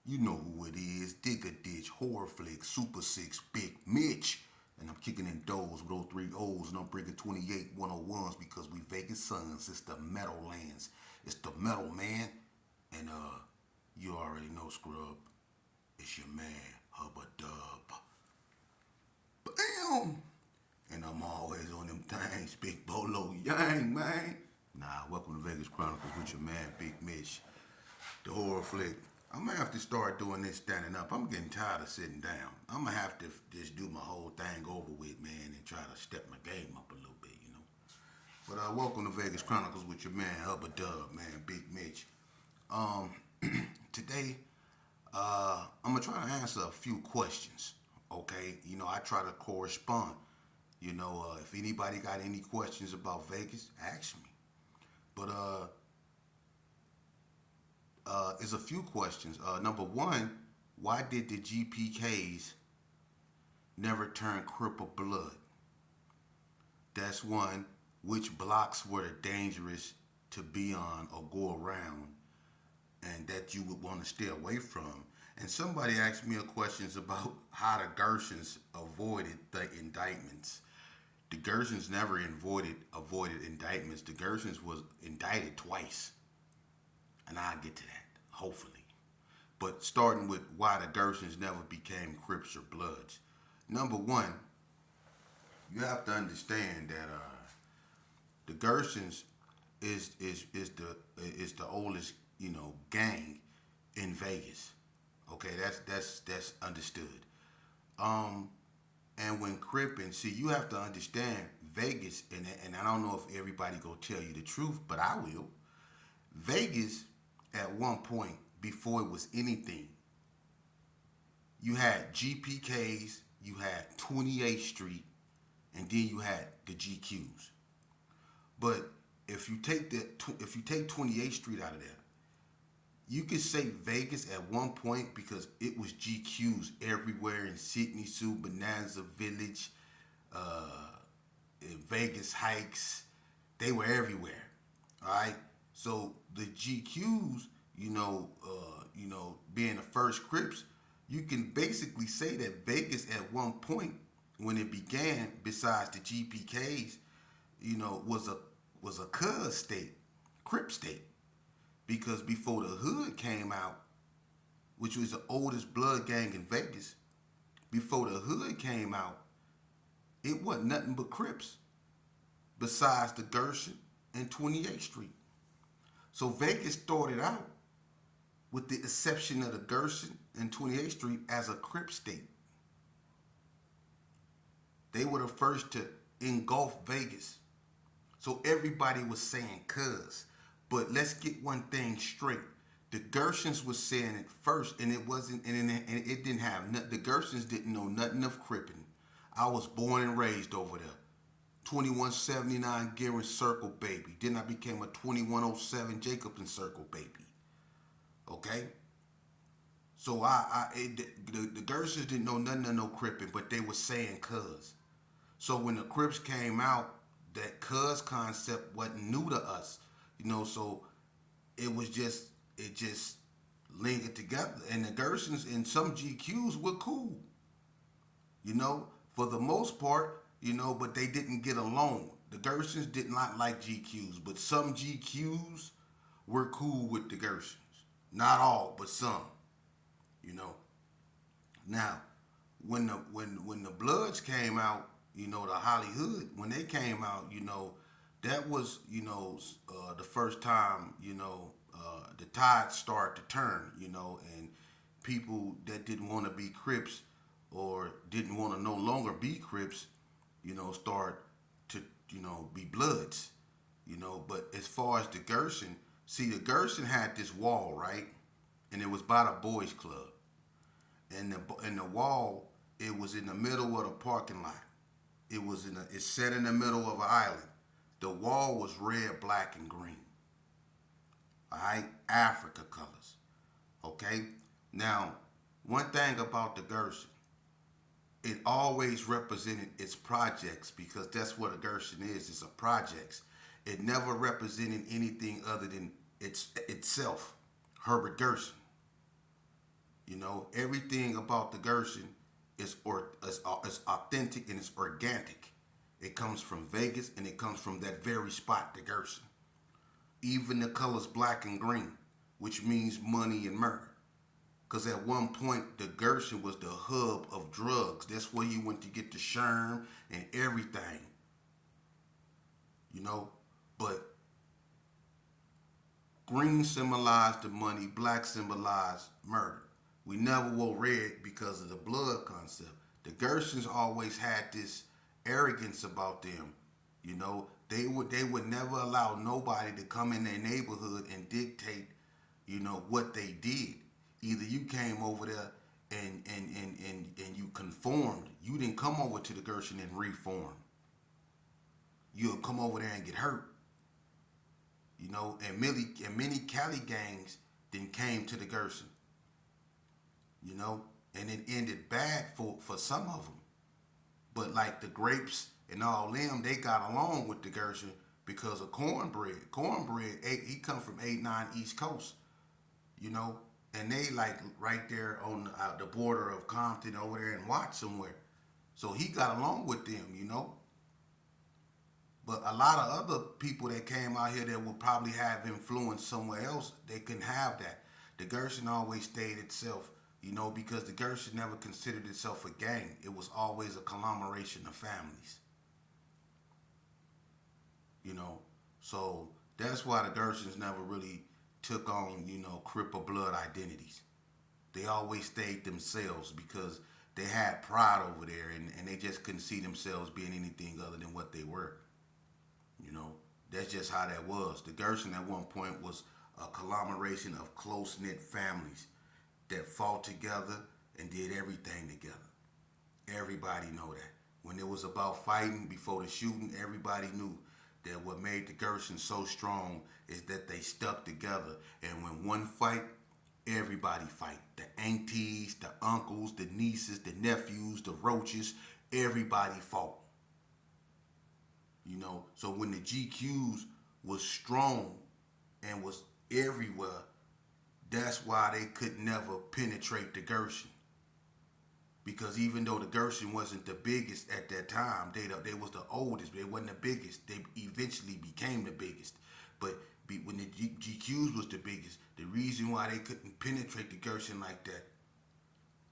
You know who it is. Dig a ditch, horror flick, Super Six, Big Mitch. And I'm kicking in doors with those three O's and I'm bringing 28 101s because we Vegas Suns. It's the Meadowlands. It's the Metal Man. And you already know, Scrub. It's your man, Hubba Dub. Bam! And I'm always on them things, Big Bolo Yang, man. Nah, welcome to Vegas Chronicles with your man, Big Mitch. The horror flick. I'm gonna have to start doing this standing up. I'm getting tired of sitting down. I'm gonna have to just do my whole thing over with, man, and try to step my game up a little bit, you know. But welcome to Vegas Chronicles with your man Hubba Dub, man, Big Mitch. Um, Today, I'm gonna try to answer a few questions. Okay, you know, I try to correspond. You know, if anybody got any questions about Vegas, ask me. But is a few questions. Number one, why did the Gpkz never turn Crip or Blood? That's one. Which blocks were the dangerous to be on or go around, and that you would want to stay away from? And somebody asked me a questions about how the Gersons avoided the indictments. The Gersons never avoided indictments. The Gersons was indicted twice, and I'll get to that hopefully. But starting with why the Gersons never became Crips or Bloods. Number one, you have to understand that the Gersons is the oldest gang in Vegas. Okay, that's understood. Um, and when cripping, see, you have to understand Vegas, and I don't know if everybody go tell you the truth, but I will. Vegas, at one point before it was anything, you had Gpkz, you had 28th Street, and then you had the GQs. But if you take 28th Street out of there, you could say Vegas at one point because it was GQs everywhere in Sydney, Sue, Bonanza Village, uh, in Vegas Heights. They were everywhere. All right. So the GQs, being the first Crips, you can basically say that Vegas at one point when it began, besides the GPKs, was a cuz state, Crip state, because before the Hood came out, which was the oldest blood gang in Vegas, before the Hood came out, it wasn't nothing but Crips, besides the Gerson and 28th Street. So Vegas started out, with the exception of the Gerson and 28th Street, as a Crip state. They were the first to engulf Vegas. So everybody was saying cuz. But let's get one thing straight. The Gersons was saying it first, and it wasn't, and it didn't have nothing. The Gersons didn't know nothing of cripping. I was born and raised over there. 2179 Gearing Circle baby. Then I became a 2107 Jacobson Circle baby. Okay? So the Gersons didn't know nothing of no cripping, but they were saying cuz. So when the Crips came out, that cuz concept wasn't new to us. So it just linked together. And the Gersons and some GQs were cool, for the most part, but they didn't get along. The Gersons did not like GQs, but some GQs were cool with the Gersons. Not all, but some, you know. Now, when the Bloods came out, the Hollywood, when they came out, that was, the first time, the tide started to turn, and people that didn't want to be Crips or didn't want to no longer be Crips, start to, be Bloods, But as far as the Gerson, see, the Gerson had this wall, right? And it was by the Boys Club. And the wall, it was in the middle of the parking lot. It's set in the middle of an island. The wall was red, black, and green. All right, Africa colors. Okay. Now, one thing about the Gerson, it always represented its projects because that's what a Gerson is. It's a projects. It never represented anything other than itself, Herbert Gerson. You know, everything about the Gerson is authentic and it's organic. It comes from Vegas and it comes from that very spot, the Gerson. Even the colors black and green, which means money and murder. Because at one point, the Gerson was the hub of drugs. That's where you went to get the sherm and everything. You know, but green symbolized the money, black symbolized murder. We never wore red because of the blood concept. The Gersons always had this arrogance about them. You know, they would never allow nobody to come in their neighborhood and dictate, you know, what they did. Either you came over there and you conformed. You didn't come over to the Gerson and reform. You'll come over there and get hurt. You know, and many Cali gangs then came to the Gerson. You know, and it ended bad for some of them. But like the Crips and all them, they got along with the Gerson because of cornbread. Cornbread, he come from 8-9 East Coast, you know, and they like right there on the border of Compton over there in Watts somewhere. So he got along with them, you know. But a lot of other people that came out here that would probably have influence somewhere else, they couldn't have that. The Gerson always stayed itself, you know, because the Gerson never considered itself a gang. It was always a conglomeration of families. You know, so that's why the Gersons never really took on, you know, Crip or Blood identities. They always stayed themselves because they had pride over there and they just couldn't see themselves being anything other than what they were. You know, that's just how that was. The Gerson at one point was a conglomeration of close-knit families that fought together and did everything together. Everybody know that. When it was about fighting before the shooting, everybody knew that what made the Gerson so strong is that they stuck together. And when one fight, everybody fight. The aunties, the uncles, the nieces, the nephews, the roaches, everybody fought. You know, so when the GQs was strong and was everywhere, that's why they could never penetrate the Gerson. Because even though the Gerson wasn't the biggest at that time, they was the oldest, but they wasn't the biggest. They eventually became the biggest. But when the GQs was the biggest, the reason why they couldn't penetrate the Gerson like that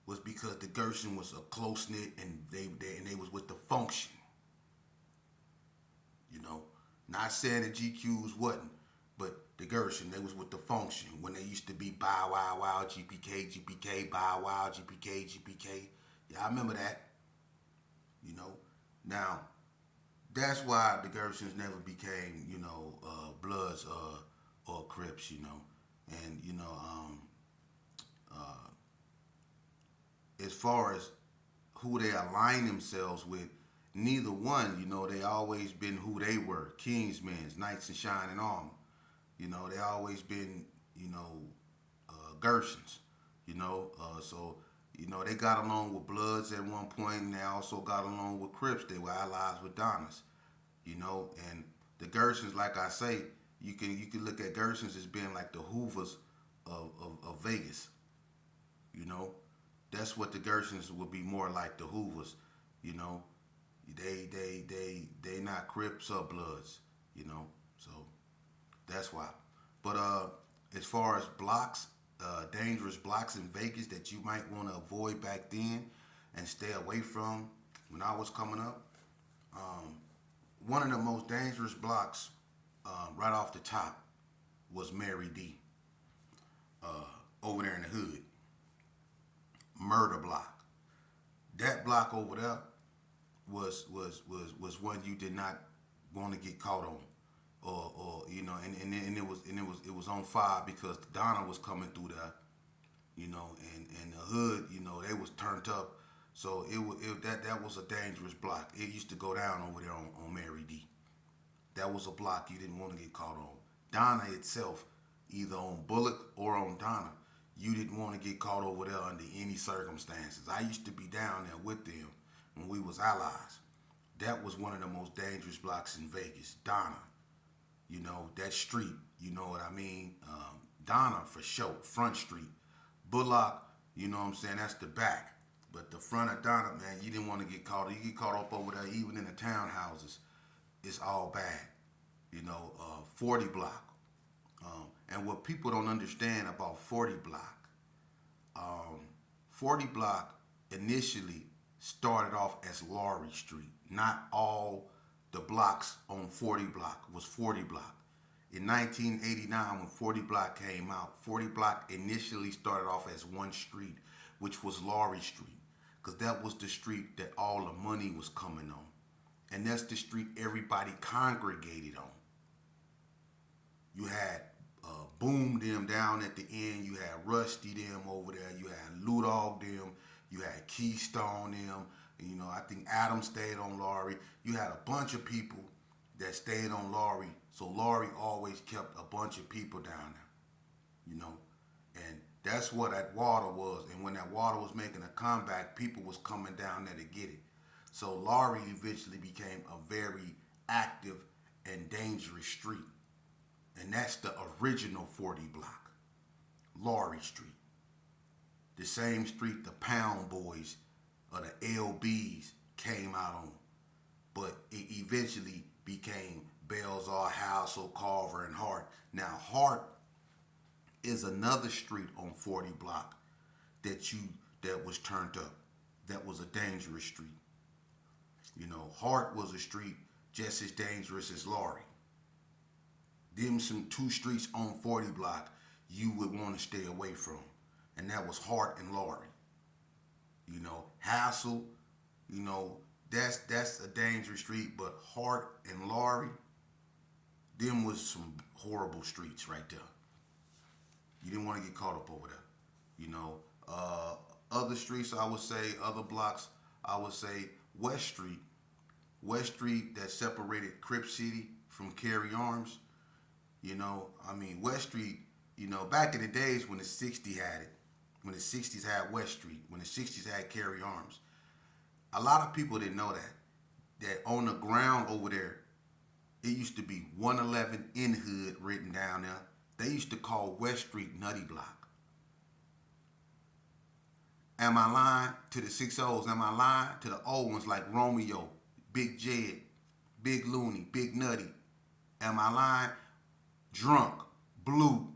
was because the Gerson was a close knit and they was with the function. You know, not saying the GQs wasn't, but the Gerson, they was with the function. When they used to be Bow Wow Wow, Gpk, Bow Wow, Gpk. Yeah, I remember that. You know, now that's why the Gersons never became, you know, Bloods or Crips. You know, and you know, as far as who they align themselves with, neither one, you know, they always been who they were. Kingsmen, Knights in Shining Armor. You know, they always been, you know, Gersons. You know, so, you know, they got along with Bloods at one point, and they also got along with Crips. They were allies with Donnas. You know, and the Gersons, like I say, you can look at Gersons as being like the Hoovers of Vegas. You know, that's what the Gersons would be more like, the Hoovers. You know, they not Crips or Bloods. You know, so that's why. But as far as blocks, dangerous blocks in Vegas that you might want to avoid back then and stay away from when I was coming up, one of the most dangerous blocks right off the top was Mary D. Over there in the hood. Murder block. That block over there was one you did not want to get caught on. Or you know, and it was on fire because Donna was coming through there, you know, and the hood, you know, they was turned up, so that was a dangerous block. It used to go down over there on Mary D. That was a block you didn't want to get caught on. Donna itself, either on Bullock or on Donna, you didn't want to get caught over there under any circumstances. I used to be down there with them when we was allies. That was one of the most dangerous blocks in Vegas, Donna. You know, that street, you know what I mean? Donna for sure, Front Street. Bullock You know what I'm saying? That's the back. But the front of Donna, man, you didn't want to get caught. You get caught up over there, even in the townhouses. It's all bad. 40 block. And what people don't understand about 40 block, 40 block initially started off as Laurie Street. Not all the blocks on 40 block was 40 block. In 1989, when 40 block came out, 40 block initially started off as one street, which was Laurie Street, because that was the street that all the money was coming on. And that's the street everybody congregated on. You had Boom them down at the end. You had Rusty them over there. You had Lou Dog them. You had Keystone them. I think Adam stayed on Laurie. You had a bunch of people that stayed on Laurie. So Laurie always kept a bunch of people down there. And that's what that water was. And when that water was making a comeback, people was coming down there to get it. So Laurie eventually became a very active and dangerous street. And that's the original 40 block, Laurie Street. The same street the Pound Boys or the LBs came out on. But it eventually became Belzar, Hassel, Carver, and Hart. Now, Hart is another street on 40 block that was turned up. That was a dangerous street. Hart was a street just as dangerous as Laurie. Them some two streets on 40 block you would want to stay away from. And that was Hart and Laurie. Hassel, that's a dangerous street, but Hart and Laurie, them was some horrible streets right there. You didn't want to get caught up over there. Other streets, I would say, other blocks, I would say West Street. West Street that separated Crips City from Carry Arms. West Street, back in the days when the 60s had it, when the 60s had West Street, when the 60s had Carry Arms, a lot of people didn't know that on the ground over there, it used to be 111 in Hood written down there. They used to call West Street Nutty Block. Am I lying to the 6-0s? Am I lying to the old ones like Romeo, Big Jed, Big Looney, Big Nutty? Am I lying? Drunk, Blue,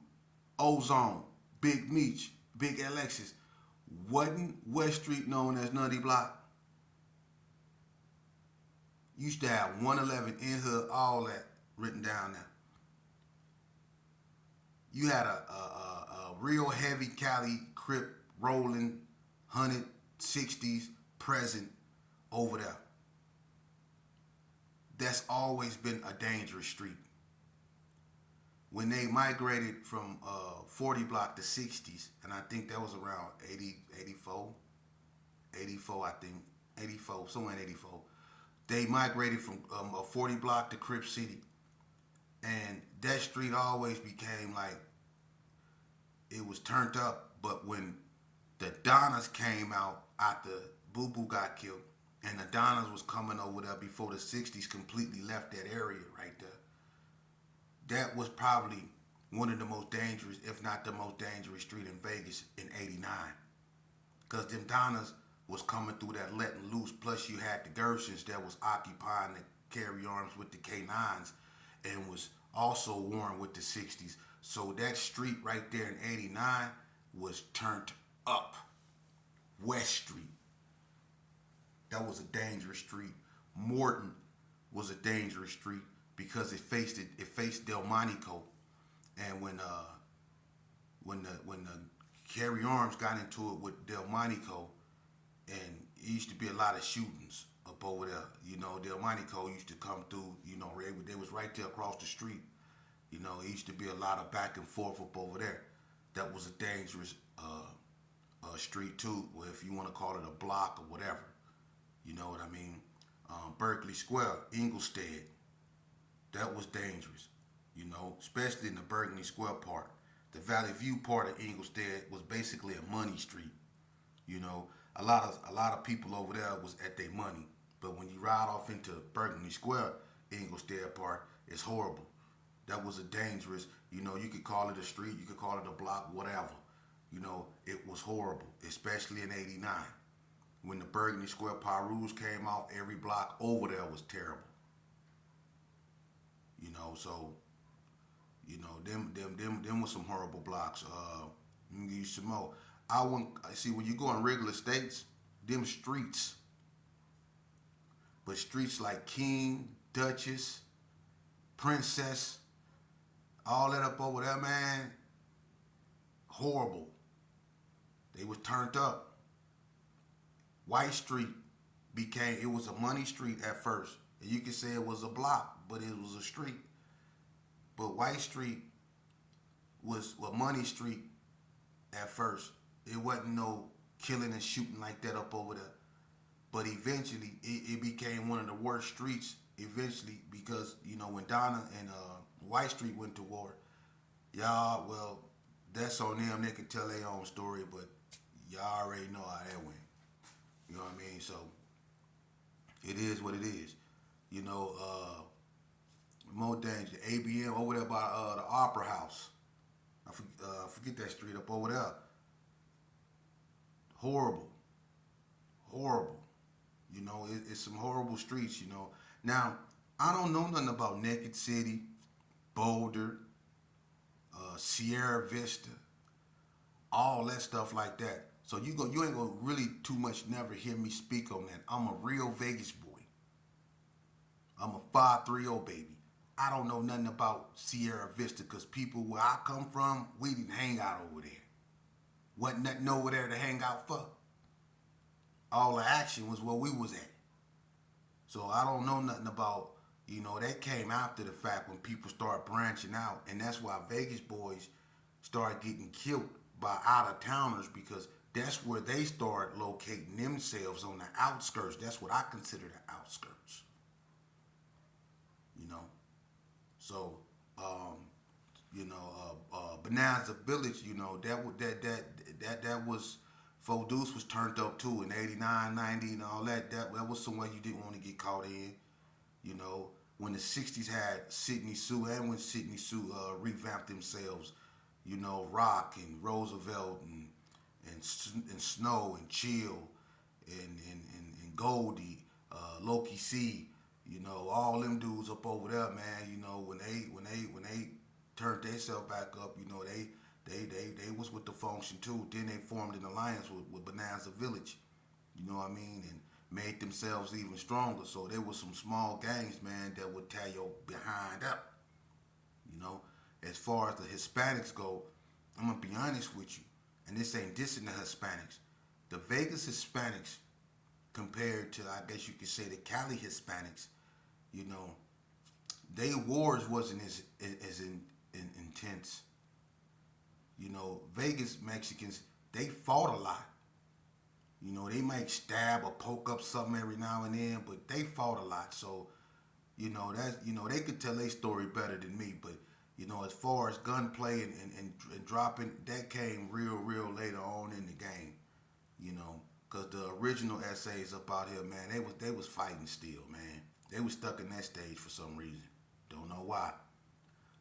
Ozone, Big Meech, Big Alexis. Wasn't West Street known as Nutty Block? Used to have 111 in Hood, all that written down there. You had a real heavy Cali Crip rolling 160s present over there. That's always been a dangerous street. When they migrated from 40 block to 60s, and I think that was around 84, I think, 84, somewhere in 84. They migrated from a 40 block to Crip City. And that street always became like, it was turned up. But when the Donnas came out after Boo Boo got killed, and the Donnas was coming over there before the 60s completely left that area right there, that was probably one of the most dangerous, if not the most dangerous street in Vegas in 89. Because them Donnas was coming through that letting loose. Plus you had the Gersons that was occupying the Carry Arms with the K9s and was also warring with the 60s. So that street right there in 89 was turned up. West Street. That was a dangerous street. Morton was a dangerous street because it faced Delmonico. And when the Carry Arms got into it with Delmonico, and it used to be a lot of shootings up over there. Delmonico used to come through, they was right there across the street. It used to be a lot of back and forth up over there. That was a dangerous street too, or if you want to call it a block or whatever. You know what I mean? Berkeley Square, Inglestead, that was dangerous. Especially in the Berkeley Square part. The Valley View part of Inglestead was basically a money street. A lot of people over there was at their money. But when you ride off into Berkeley Square, Inglestead part, it's horrible. That was a dangerous, you could call it a street, you could call it a block, whatever. it was horrible, especially in '89 when the Burgundy Square Pyrus came off. Every block over there was terrible. So them was some horrible blocks. Let me give you some more. I wouldn't see when you go in regular states, them streets, but streets like King, Duchess, Princess, all that up over there, man, horrible. They was turned up. White Street it was a money street at first. And you could say it was a block, but it was a street. But White Street was a money street at first. It wasn't no killing and shooting like that up over there. But eventually, it became one of the worst streets eventually because, when Donna and White Street went to war, well, that's on them. They can tell their own story, but y'all already know how that went. You know what I mean? So, it is what it is. More danger. ABM over there by the Opera House. I forget that street up over there. Horrible. Horrible. It's some horrible streets, Now, I don't know nothing about Naked City, Boulder, Sierra Vista, all that stuff like that. So you ain't gonna really too much never hear me speak on that. I'm a real Vegas boy. I'm a 530 baby. I don't know nothing about Sierra Vista because people where I come from, we didn't hang out over there. Wasn't nothing over there to hang out for. All the action was where we was at. So I don't know nothing about, that came after the fact when people start branching out. And that's why Vegas boys start getting killed by out-of-towners because that's where they start locating themselves on the outskirts. That's what I consider the outskirts. So, Bonanza Village, that was, Fo Deuce was turned up too in '89, '90 and all that. That was somewhere you didn't want to get caught in. When the '60s had Sidney Sue and when Sidney Sue revamped themselves, Rock and Roosevelt and Snow and Chill and Goldie, Loki C, all them dudes up over there, man. When they turned themselves back up, they was with the function too. Then they formed an alliance with Bonanza Village, you know what I mean, and made themselves even stronger. So there was some small gangs, man, that would tear your behind up. As far as the Hispanics go, I'm gonna be honest with you, and this ain't dissing the Hispanics. The Vegas Hispanics compared to, I guess you could say, the Cali Hispanics, they wars wasn't as intense. Vegas Mexicans, they fought a lot. They might stab or poke up something every now and then, but they fought a lot. So, that's, they could tell their story better than me. But, as far as gunplay and dropping, that came real later on in the game. Because the original essays up out here, man, they was fighting still, man. They was stuck in that stage for some reason. Don't know why.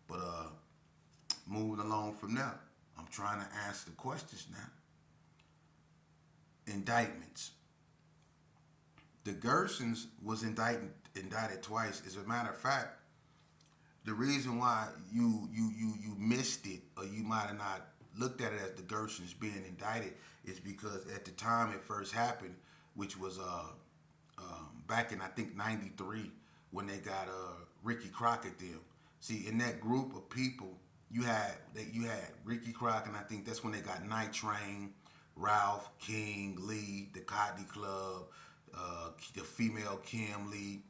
But moving along from there, I'm trying to answer the questions now. Indictments. The Gersons was indicted twice. As a matter of fact, the reason why you missed it, or you might have not looked at it as the Gersons being indicted, is because at the time it first happened, which was back in I think '93, when they got Ricky Crockett them. See, in that group of people, you had Ricky Crockett, and I think that's when they got Night Train, Ralph, King, Lee, the Cotton Club, the female Kim Lee,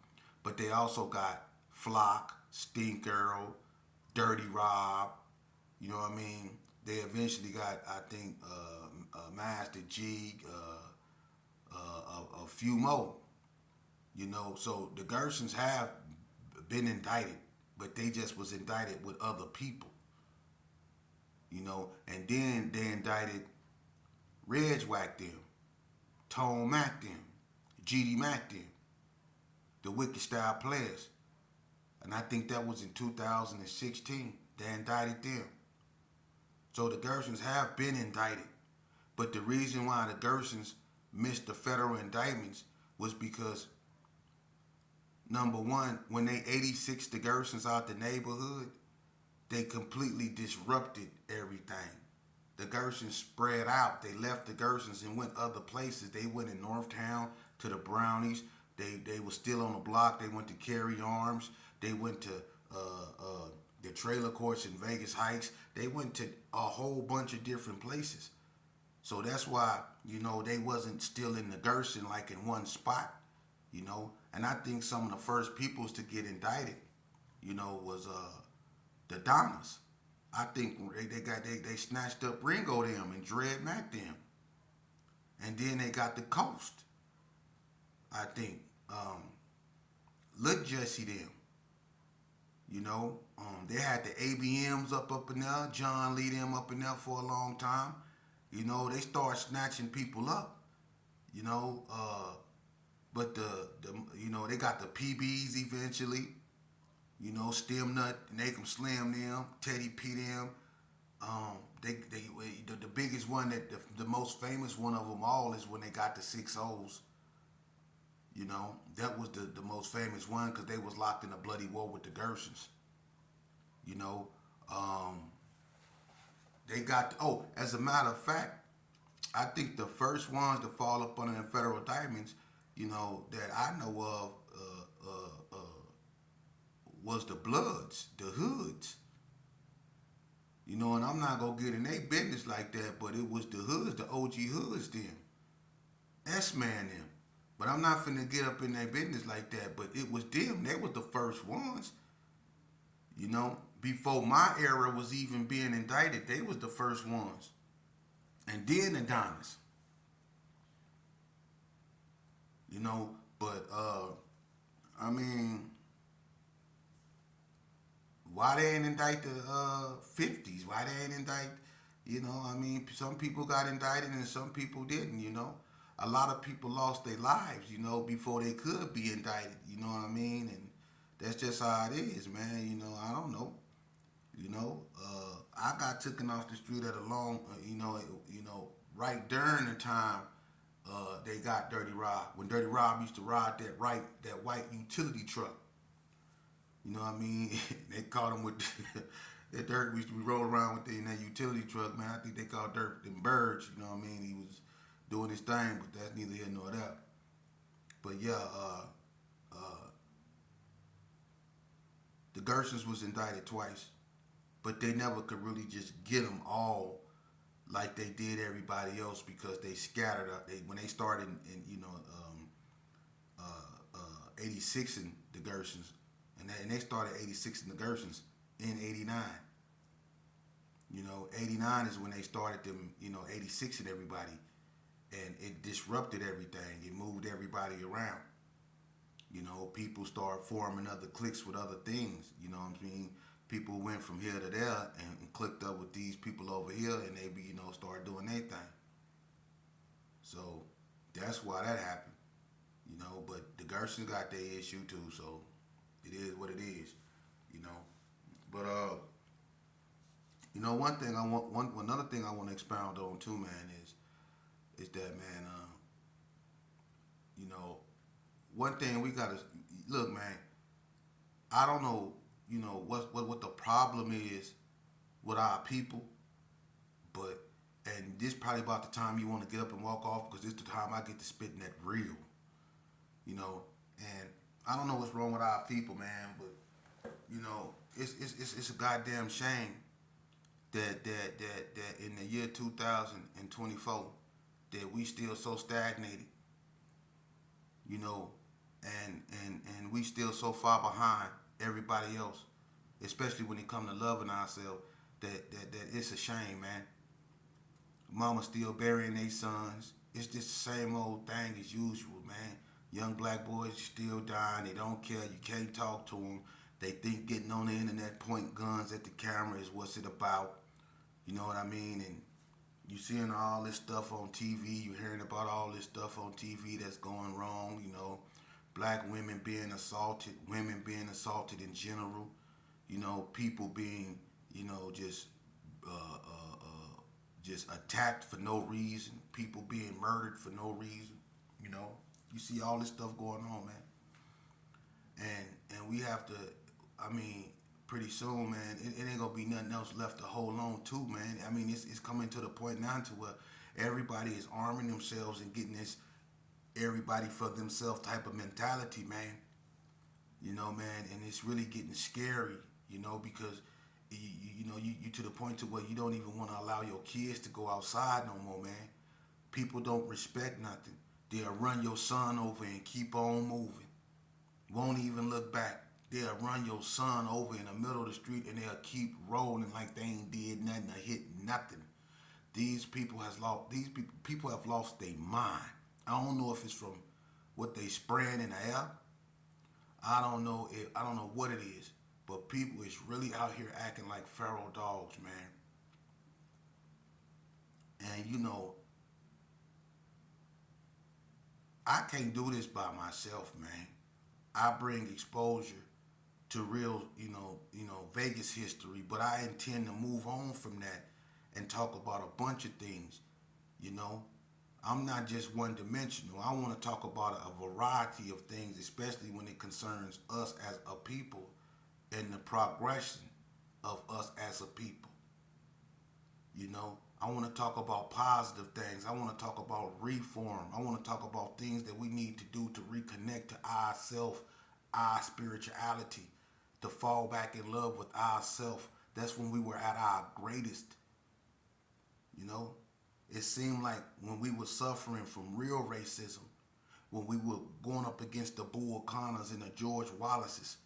but they also got Flock, Stink Earl, Dirty Rob. You know what I mean? They eventually got, I think, Master G, a few more. So the Gersons have been indicted, but they just was indicted with other people. And then they indicted Reg Wack them, Tone Mac them, GD Mac them, the Wicked Style Players. And I think that was in 2016. They indicted them. So the Gersons have been indicted But the reason why the Gersons missed the federal indictments was because number one, when they 86 the Gersons out the neighborhood, they completely disrupted everything. The Gersons spread out. They left the Gersons and went other places. They went in Northtown to the Brownies. They were still on the block. They went to Carry Arms. They went to the trailer courts in Vegas Heights. They went to a whole bunch of different places. So that's why, they wasn't still in the Gerson like in one spot, And I think some of the first peoples to get indicted, was the Donnas. I think they snatched up Ringo them and Dread Mac them. And then they got the Coast. I think. Look Jesse them. They had the ABMs up in there, John Lee them up in there for a long time. They started snatching people up. But they got the PBs eventually. Stem Nut, Nakem Slim them, Teddy P them. The biggest one the most famous one of them all is when they got the 6 O's. That was the most famous one because they was locked in a bloody war with the Gersons. They got, as a matter of fact, I think the first ones to fall up under the federal indictments, that I know of, was the Bloods, the Hoods. And I'm not gonna get in their business like that, but it was the Hoods, the OG Hoods them. S-Man them. But I'm not finna get up in their business like that, but it was them. They was the first ones. Before my era was even being indicted, they was the first ones. And then the Donnas. But I mean, why they ain't indict the 50s? Why they ain't indict, some people got indicted and some people didn't, A lot of people lost their lives, before they could be indicted, you know what I mean? And that's just how it is, man, I don't know. I got taken off the street at a long, right during the time they got Dirty Rob. When Dirty Rob used to ride that white utility truck. You know what I mean? They caught him with that Dirt used to be rolling around with in that utility truck, man. I think they called Dirt them birds, you know what I mean? He was doing his thing, but that's neither here nor there. But yeah, the Gersons was indicted twice, but they never could really just get them all like they did everybody else because they scattered up. When they started in 86 in the Gersons, and they started 86 in the Gersons in 89. 89 is when they started them, 86 and everybody. And it disrupted everything. It moved everybody around. People start forming other cliques with other things. You know what I mean? People went from here to there and clicked up with these people over here and they start doing their thing. So that's why that happened. But the Gersons got their issue too, so it is what it is. But one thing another thing I want to expound on too, man, is that, man, one thing we gotta look, man. I don't know, what the problem is with our people, and this probably about the time you want to get up and walk off because this is the time I get to spitting that real, and I don't know what's wrong with our people, man, but it's a goddamn shame that in the year 2024 that we still so stagnated, and we still so far behind everybody else, especially when it comes to loving ourselves, that it's a shame, man. Mama still burying their sons. It's just the same old thing as usual, man. Young black boys still dying. They don't care. You can't talk to them. They think getting on the internet, pointing guns at the camera is what's it about. You know what I mean? And you seeing all this stuff on TV. You hearing about all this stuff on TV that's going wrong. Black women being assaulted, women being assaulted in general. People being, just just attacked for no reason, people being murdered for no reason. You know, you see all this stuff going on, man. And we have to. I mean, pretty soon, man, it ain't gonna be nothing else left to hold on to, man. I mean, it's coming to the point now to where everybody is arming themselves and getting this everybody for themselves type of mentality, man. You know, man, and it's really getting scary, you know, because you to the point to where you don't even want to allow your kids to go outside no more, man. People don't respect nothing. They'll run your son over and keep on moving. Won't even look back. They'll run your son over in the middle of the street and they'll keep rolling like they ain't did nothing or hit nothing. These people have lost their mind. I don't know if it's from what they spraying in the air. I don't know what it is, but people is really out here acting like feral dogs, man. And I can't do this by myself, man. I bring exposure to real, Vegas history, but I intend to move on from that and talk about a bunch of things, you know. I'm not just one dimensional. I want to talk about a variety of things, especially when it concerns us as a people and the progression of us as a people. You know, I want to talk about positive things. I want to talk about reform. I want to talk about things that we need to do to reconnect to ourself, our spirituality, to fall back in love with ourself. That's when we were at our greatest. You know, it seemed like when we were suffering from real racism, when we were going up against the Bull Connors and the George Wallaces,